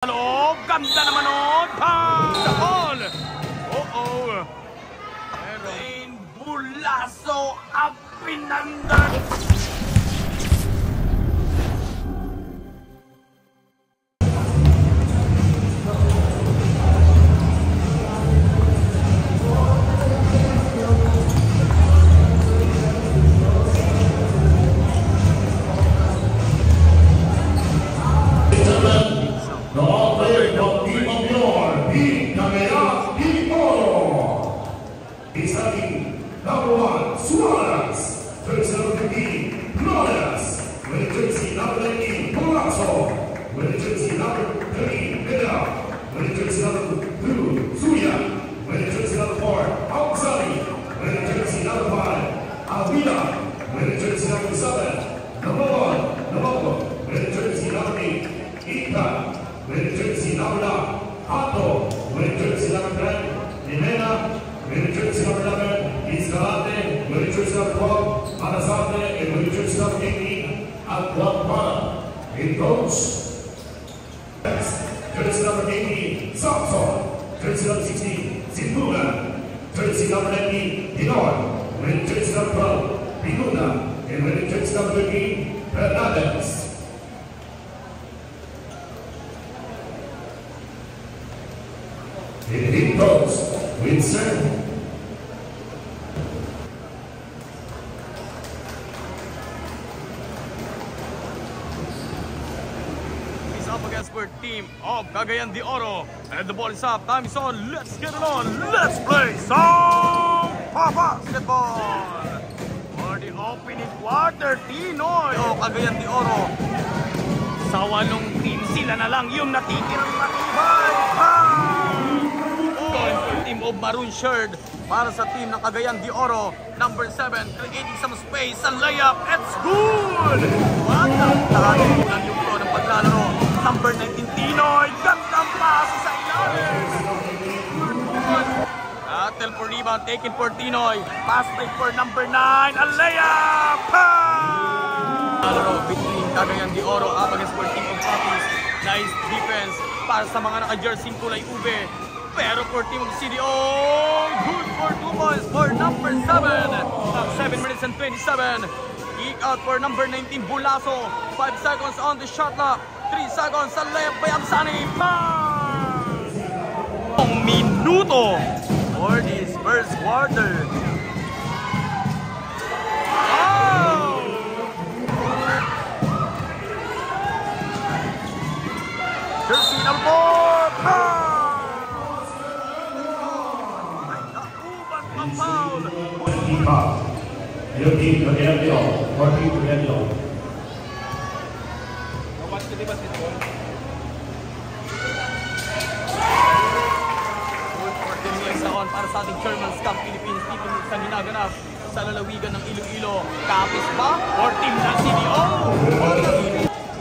Loob, ganda naman o! Pang! Sa ball! Oh! Rain Bulaso ang pinandan! Number 1, Suarez. Jersey number 15, Flores. With jersey number 19, Palazzo. With jersey number 13, Vida. With jersey number 2, Suya. With jersey number 4, Alzani. With jersey number 5, Alvida. With jersey number 7, number 1, Navajo. With jersey number 8, Ika. With jersey number 9, Hato. With jersey number 10, Nimena. With jersey number 11, Iscarate, with jersey number 12, Anasate, and with jersey number 18, Aguapara. In goes jersey number 18, Samson, jersey number 16, Zimbuna, jersey number 19, Pinoy, with jersey number 12, Pinuna, and with jersey number 13, Hernandez. In goes Winston. Up against for team of Cagayan de Oro, and the ball is up. Time is on. Let's get it on. Let's play some basketball for the opening quarter. Tinoy o Cagayan de Oro. Sa 8 team, sila na lang yung natitirang matibay. Team of maroon shirt para sa team ng Cagayan de Oro. Number 7, creating some space. Sa layup, it's good! What ang tayo ng yugto ng paglalaro. Number 19, Tinoy. Gandang pass sa ilalim. Battle for rebound, taken for Tinoy. Pass break for number 9. A layup! Between Cagayan de Oro up against for team of Copies. Nice defense para sa mga naka-jersey kulay ube. Pero for team of CDO, good for 2 points for number 7. 7 minutes and 27. Kick out for number 19, Bulaso. 5 seconds on the shot clock. 3 seconds sa layup by Amsani. Ang minuto for this first quarter. Oh! Jersey number 4. Foul. Your team to end it all. Your team to end it all. Good for 10 years na on para sa ating Chairman's Cup Philippines team sa ginaganap sa lalawigan ng Iloilo. Kapis ba? For team ng CDO.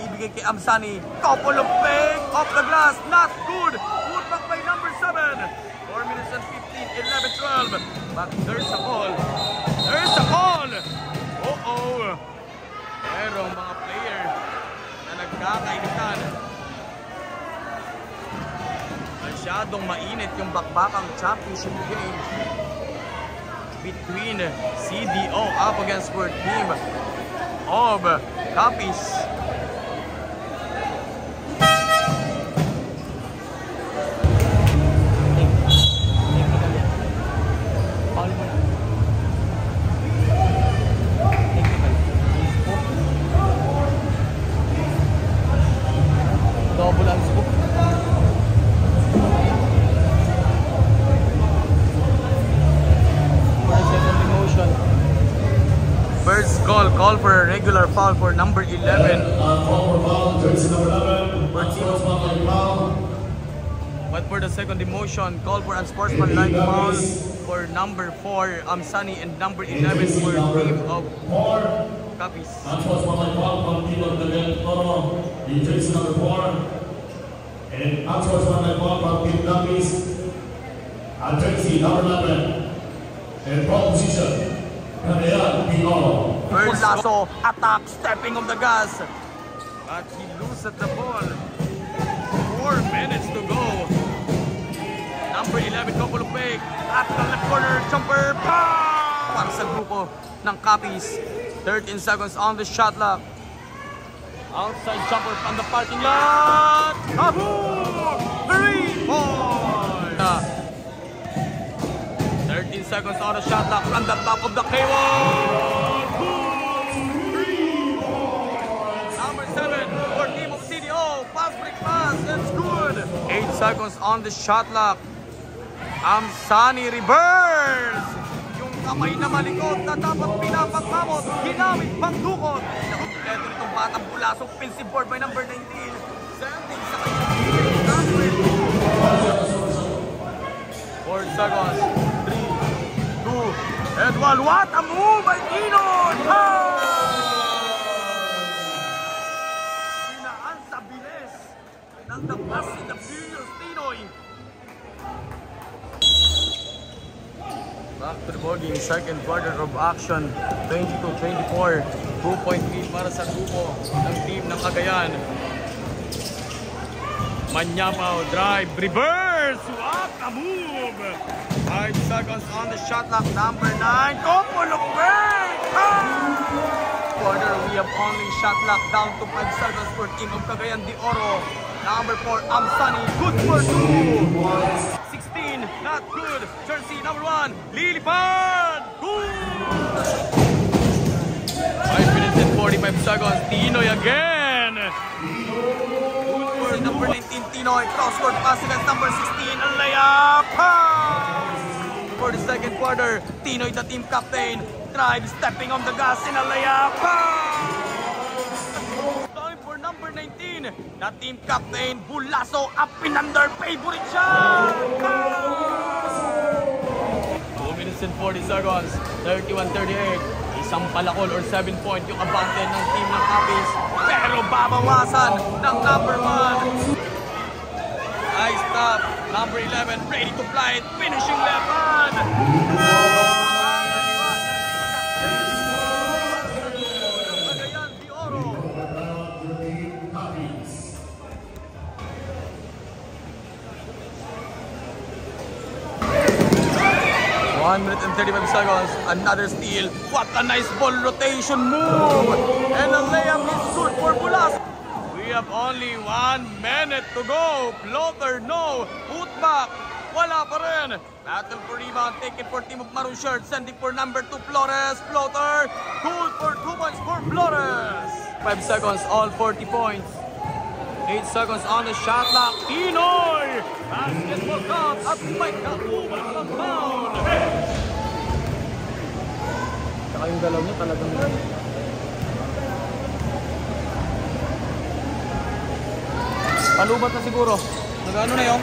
Ibigay kay Amsani. Couple of fake off the glass. Not good. Put back by number 7. 4 minutes and 15, 11, 12. But there's a call. There's a call! Uh-oh! Pero mga player na nagkakainitan. Masyadong mainit yung bakbakang championship game between CDO up against for team of Copies. First call for a regular foul for number 11. But for the second demotion, call for unsportsmanlike foul for number 4, Amsani, and number 11 for team of Copies. Unsportsmanlike foul from team of Cagayan de Oro, jersey number 4. And unsportsmanlike foul from team Copies, jersey number 11. And ball position. Bulaso attack, stepping on the gas. But he loses the ball. 4 minutes. at the left corner jumper. Pow! Para sa grupo ng Capiz. 13 seconds on the shot clock. Outside jumper from the parking lot. Kaboom! 3 points. 13 seconds on the shot clock from the top of the K1. Number 7 for team of CDO. Fast break pass. It's good. 8 seconds on the shot clock. Amsani reverse. Yung kamay na malikot na dapat pinapagkamot. Ginamit pang dukot. Kompleto nitong batang Bulasok. Offensive board by number 19. Sending sa kanyang 4 seconds. 3, 2, and 1. What a move by Tinoy! Pinaan sa bilis ng the Fast and the Furious Tinoy. Back to the ball game, second quarter of action, 22-24. 2-point lead para sa grupo ng team ng Cagayan. Manyapaw, drive, reverse! What a move! 5 seconds on the shot clock, number 9. Couple of break! Quarter, we have only shot clock down to 5 seconds for team of Cagayan de Oro. Number 4, Amsani, good for 2. 16, not good. Jersey number 1, Lilipad, good. 5 minutes and 45 seconds. Tinoy again. Good for number 19, Tinoy. Cross-court pass against number 16, a layup. For the second quarter, Tinoy, the team captain, drive, stepping on the gas in a layup. Number 19, na team captain, Bulaso, a Pinander favorite siya! 2 minutes and 40 seconds, 31-38. Isang palakol or 7 point yung abante ng team ng Capiz. Pero babawasan ng number 1. Nice stop, number 11, ready to fly it, finishing left hand. One minute and 35 seconds. Another steal. What a nice ball rotation move. And a layup is good for Bulas. We have only 1 minute to go. Floater, no. Putback, wala pa rin. Battle for rebound. Take it for team of Maroon Shirt. Sending for number 2, Flores. Floater. Good for 2 points for Flores. 5 seconds, all 40 points. 8 seconds on the shot clock. Tinoy! Basketball count at may kaubang ng foul. Saka yung galaw niya talagang... Palubat na siguro. Nag-ano na yun?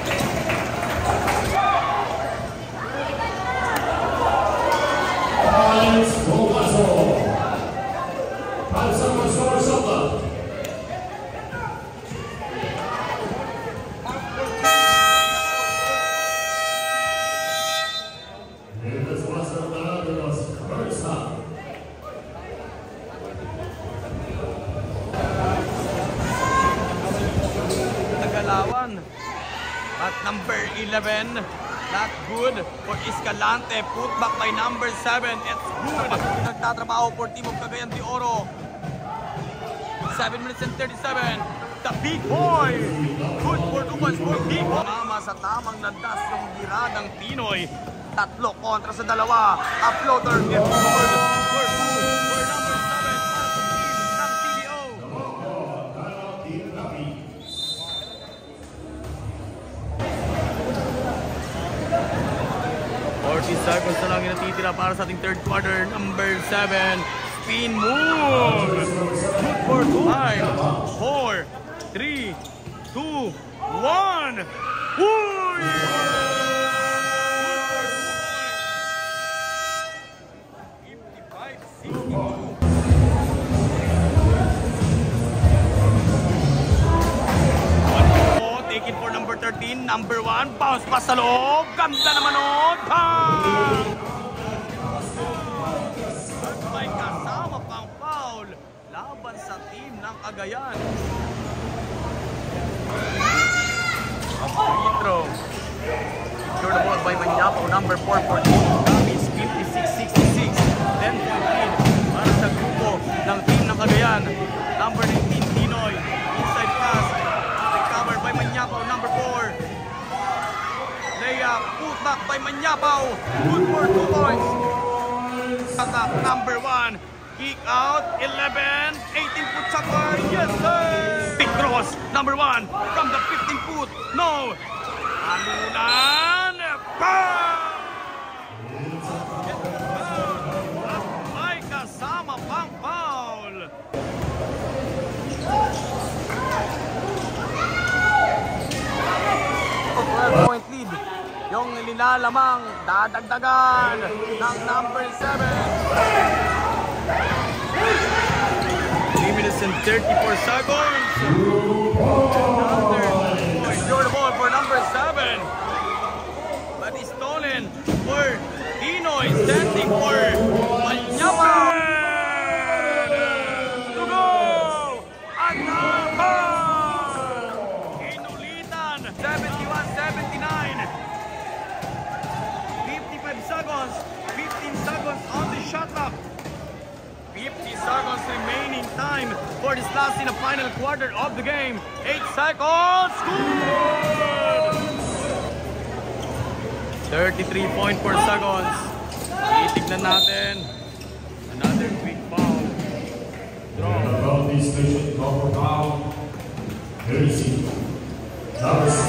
At number 11, not good for Escalante. Put back by number 7. It's good. Nagtatrabaho for team of Cagayan de Oro. 7 minutes and 37. The big boy. Good for 2 points for big boy. Mama sa tamang landas yung biradang Pinoy. 3 kontra sa 2. A floater gets scored for 2 for number 7 ng CDO. 40 seconds na lang yung natitira para sa ating third quarter. Number 7, spin move. Good for 5, 4, 3, 2, 1. Uy! 55-62. Take it for number 13, number 1, bounce pass sa loob, ganda naman nun, bang! May kasama pang foul, laban sa team ng Cagayan. A free throw, secure the ball by Manyapo, number 4 for Capiz, 56-66. 10 point lead para sa grupo ng team ng Cagayan. Number 19, Tinoy. Inside pass. Recovered by Manyapo, number 4. Layup, put back by Manyapo. Good for 2 points. Up, number 1. Kick out, 11, 18-foot shotgun. Yes, sir! Big cross, number 1 from the 15-foot. No! Anunan! Bam! May kasama pang foul. Point lead. Yung nilalamang dadagdagan ng number 7. 3 minutes and 34 seconds. Short ball for number 7. But it's stolen for Tinoy, standing for Manyapo. To go! Another! Inulitan, 71-79. 55 seconds. 15 seconds on the shot clock. 50 seconds remaining time for this last in the final quarter of the game. 8 seconds. Good! 33.4 seconds. Titignan natin. Another quick foul. Draw. Penalty station, foul. 30. Number 6.